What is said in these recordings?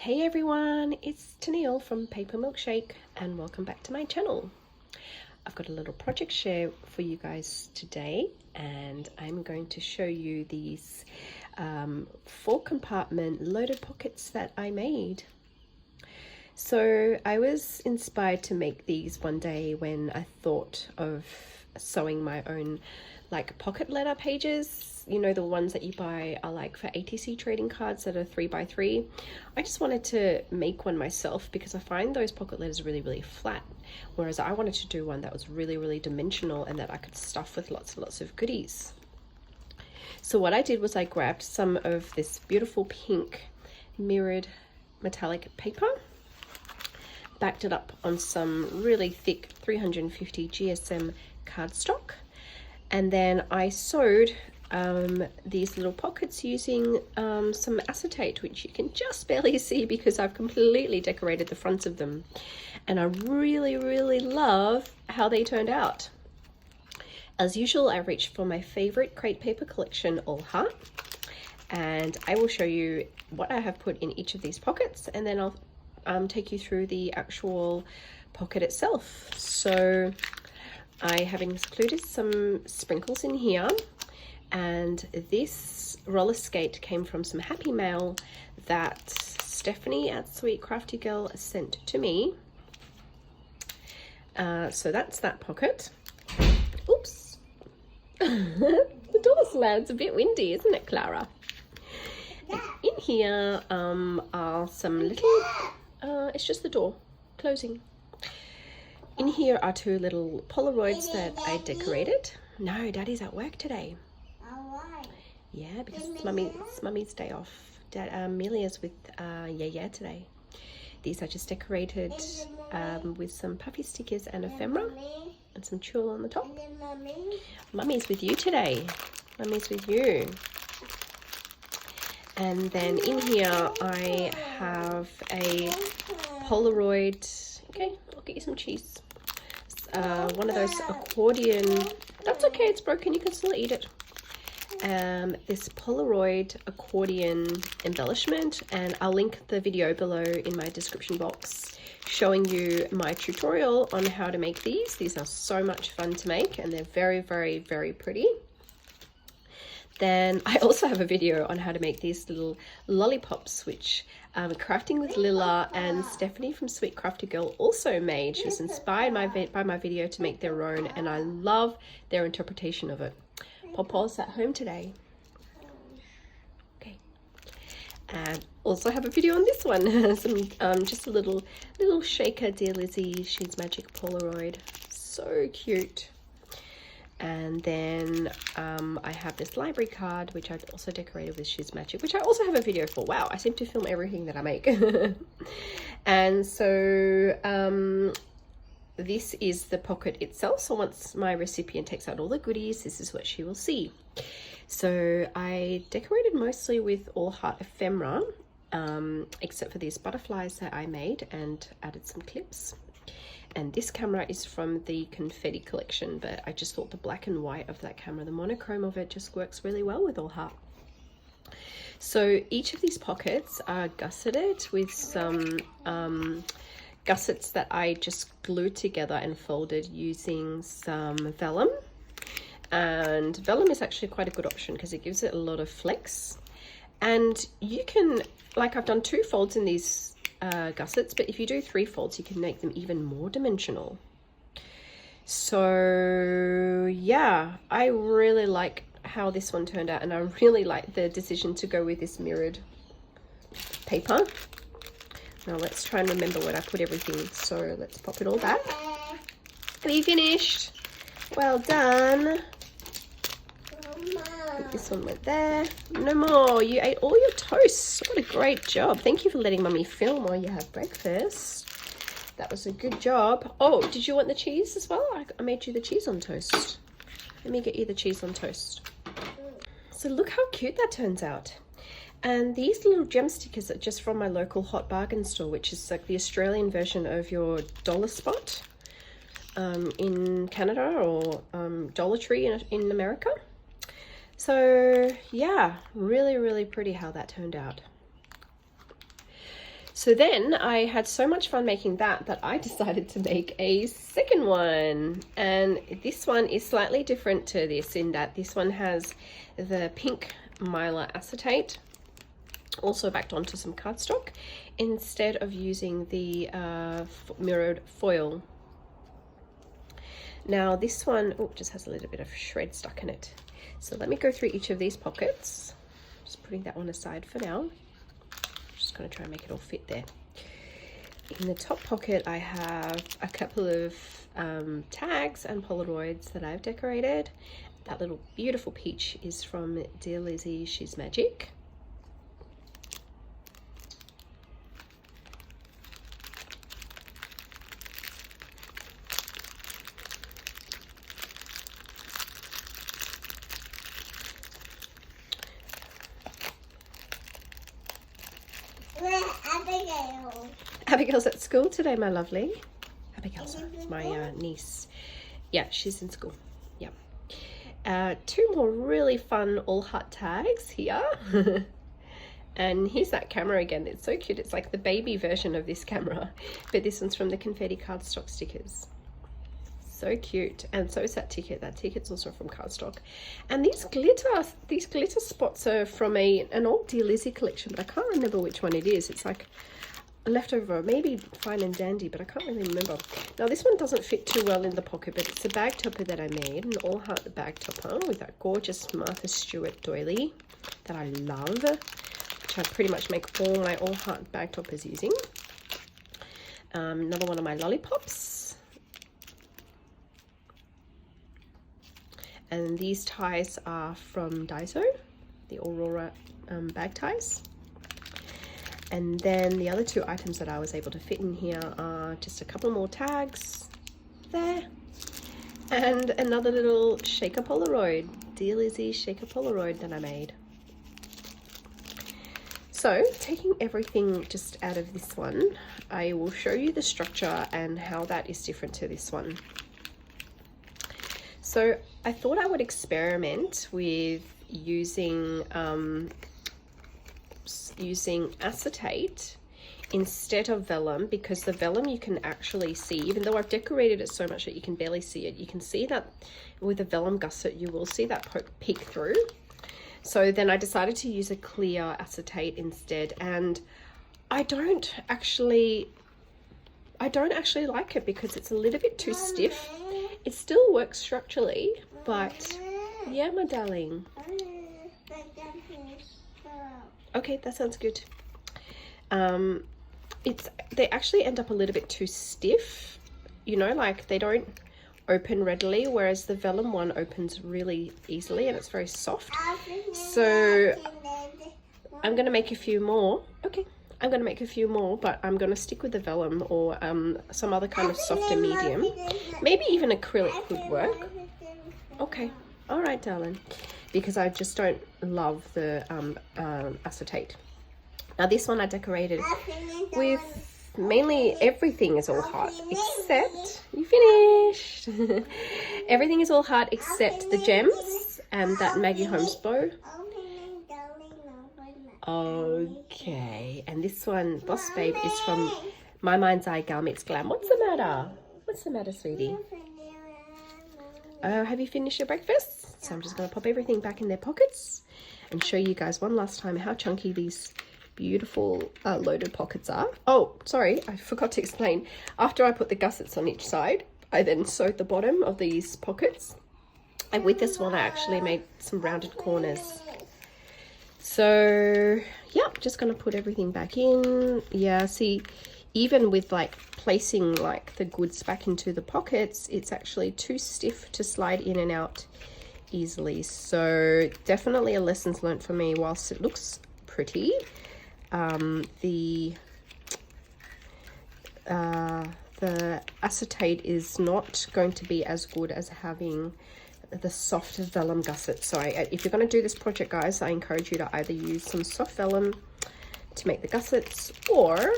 Hey everyone, it's Tennille from Paper Milkshake and welcome back to my channel. I've got a little project share for you guys today and I'm going to show you these 4-compartment loaded pockets that I made. So I was inspired to make these one day when I thought of sewing my own like pocket letter pages. You know, the ones that you buy are like for ATC trading cards that are 3x3. I just wanted to make one myself because I find those pocket letters really flat, whereas I wanted to do one that was really dimensional and that I could stuff with lots and lots of goodies. So what I did was I grabbed some of this beautiful pink mirrored metallic paper, backed it up on some really thick 350 GSM cardstock, and then I sewed these little pockets using some acetate, which you can just barely see because I've completely decorated the fronts of them, and I really love how they turned out. As usual, I reached for my favorite crate paper collection, All Heart, and I will show you what I have put in each of these pockets, and then I'll take you through the actual pocket itself. So I have included some sprinkles in here, and this roller skate came from some happy mail that Stephanie at Sweet Crafty Girl sent to me. So that's that pocket. Oops. The door slammed. It's a bit windy, isn't it, Clara? In here are some little, it's just the door closing. In here are 2 little Polaroids that I decorated. No, Daddy's at work today. Yeah, because it's Mummy's day off. Amelia's with Yaya today. These I just decorated with some puffy stickers and ephemera and some tulle on the top. Mummy's with you today. Mummy's with you. And then in here I have a Polaroid. Okay, I'll get you some cheese. One of those accordion. That's okay, it's broken, you can still eat it. This Polaroid accordion embellishment, and I'll link the video below in my description box showing you my tutorial on how to make these. These are so much fun to make and they're very pretty. Then I also have a video on how to make these little lollipops, which Crafting with Lilla and Stephanie from Sweet Crafty Girl also made. She was inspired by my video to make their own, and I love their interpretation of it. Papa's at home today. Okay. And also have a video on this one. Some just a little shaker, Dear Lizzie, She's Magic Polaroid. So cute. And then I have this library card, which I've also decorated with She's Magic, which I also have a video for. Wow, I seem to film everything that I make. And so this is the pocket itself. So once my recipient takes out all the goodies, this is what she will see. So I decorated mostly with All Heart ephemera, except for these butterflies that I made and added some clips. And this camera is from the confetti collection, but I just thought the black and white of that camera, the monochrome of it, just works really well with All Heart. So each of these pockets are gusseted with some gussets that I just glued together and folded using some vellum. And vellum is actually quite a good option because it gives it a lot of flex. And you can, like, I've done 2 folds in these gussets, but if you do 3 folds you can make them even more dimensional. So yeah, I really like how this one turned out, and I really like the decision to go with this mirrored paper. Now let's try and remember where I put everything. So let's pop it all back. Have you finished? Well done. Put this one went there. No more. You ate all your toast. What a great job. Thank you for letting Mummy film while you have breakfast. That was a good job. Oh, did you want the cheese as well? I made you the cheese on toast. Let me get you the cheese on toast. So look how cute that turns out. And these little gem stickers are just from my local Hot Bargain store, which is like the Australian version of your Dollar Spot in Canada, or Dollar Tree in America. So yeah, really pretty how that turned out. So then I had so much fun making that I decided to make a second one. And this one is slightly different to this in that this one has the pink mylar acetate also backed onto some cardstock instead of using the mirrored foil. Now this one just has a little bit of shred stuck in it. So let me go through each of these pockets. Just putting that one aside for now. Just going to try and make it all fit there. In the top pocket I have a couple of tags and Polaroids that I've decorated. That little beautiful peach is from Dear Lizzie, She's Magic. Abigail's at school today, my lovely. Abigail's my niece. Yeah, she's in school. Yeah. Two more really fun all heart tags here. And here's that camera again. It's so cute. It's like the baby version of this camera, but this one's from the confetti cardstock stickers. So cute. And so is that ticket. That ticket's also from cardstock. And these glitter spots are from an old Dear Lizzie collection, but I can't remember which one it is. It's like leftover, maybe Fine and Dandy, but I can't really remember. Now this one doesn't fit too well in the pocket, but it's a bag topper that I made, an all heart bag topper with that gorgeous Martha Stewart doily that I love, which I pretty much make all my all heart bag toppers using. Another one of my lollipops, and these ties are from Daiso, the Aurora bag ties. And then the other two items that I was able to fit in here are just a couple more tags there, and another little shaker Polaroid, Dear Lizzie shaker Polaroid that I made. So taking everything just out of this one, I will show you the structure and how that is different to this one. So I thought I would experiment with using acetate instead of vellum, because the vellum you can actually see, even though I've decorated it so much that you can barely see it, you can see that with a vellum gusset you will see that peek through. So then I decided to use a clear acetate instead, and I don't actually like it because it's a little bit too stiff. It still works structurally, but yeah, my darling. Okay, that sounds good. They actually end up a little bit too stiff, you know, like they don't open readily, whereas the vellum one opens really easily and it's very soft. So I'm going to make a few more. Okay, I'm going to make a few more, but I'm going to stick with the vellum or some other kind of softer medium. Maybe even acrylic would work. Okay, all right, darling. Because I just don't love the acetate. Now this one I decorated with mainly everything is all heart except, you finished. Everything is all heart except the gems and that Maggie Holmes bow. Okay, and this one, Boss Babe, is from My Mind's Eye Gal Meets Glam. What's the matter? What's the matter, sweetie? Oh, have you finished your breakfast? So I'm just going to pop everything back in their pockets and show you guys one last time how chunky these beautiful loaded pockets are. Oh, sorry, I forgot to explain. After I put the gussets on each side, I then sewed the bottom of these pockets. And with this one, I actually made some rounded corners. So, yeah, just going to put everything back in. Yeah, see, even with like placing like the goods back into the pockets, it's actually too stiff to slide in and out easily. So definitely a lessons learned for me. Whilst it looks pretty, the acetate is not going to be as good as having the soft vellum gusset. So if you're going to do this project, guys, I encourage you to either use some soft vellum to make the gussets, or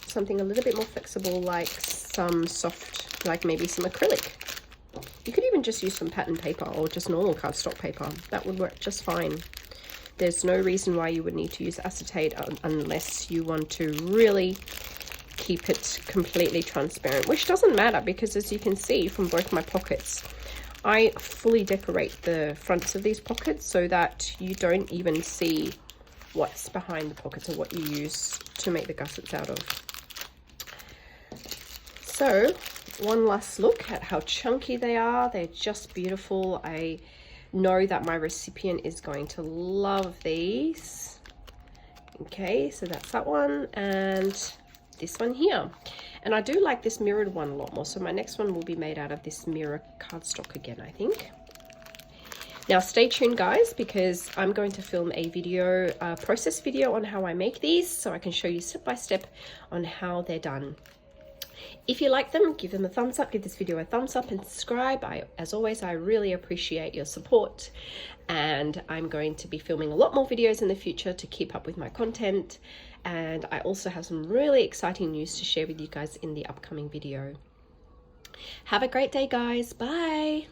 something a little bit more flexible, like some soft, like maybe some acrylic. You could even just use some pattern paper or just normal cardstock paper. That would work just fine. There's no reason why you would need to use acetate unless you want to really keep it completely transparent, which doesn't matter because, as you can see from both my pockets, I fully decorate the fronts of these pockets so that you don't even see what's behind the pockets or what you use to make the gussets out of. So one last look at how chunky they are. They're just beautiful. I know that my recipient is going to love these. Okay, so that's that one and this one here. And I do like this mirrored one a lot more, so my next one will be made out of this mirror cardstock again, I think. Now stay tuned, guys, because I'm going to film a video, process video on how I make these, so I can show you step by step on how they're done. If you like them, give them a thumbs up, give this video a thumbs up and subscribe. As always, I really appreciate your support, and I'm going to be filming a lot more videos in the future to keep up with my content. And I also have some really exciting news to share with you guys in the upcoming video. Have a great day, guys. Bye.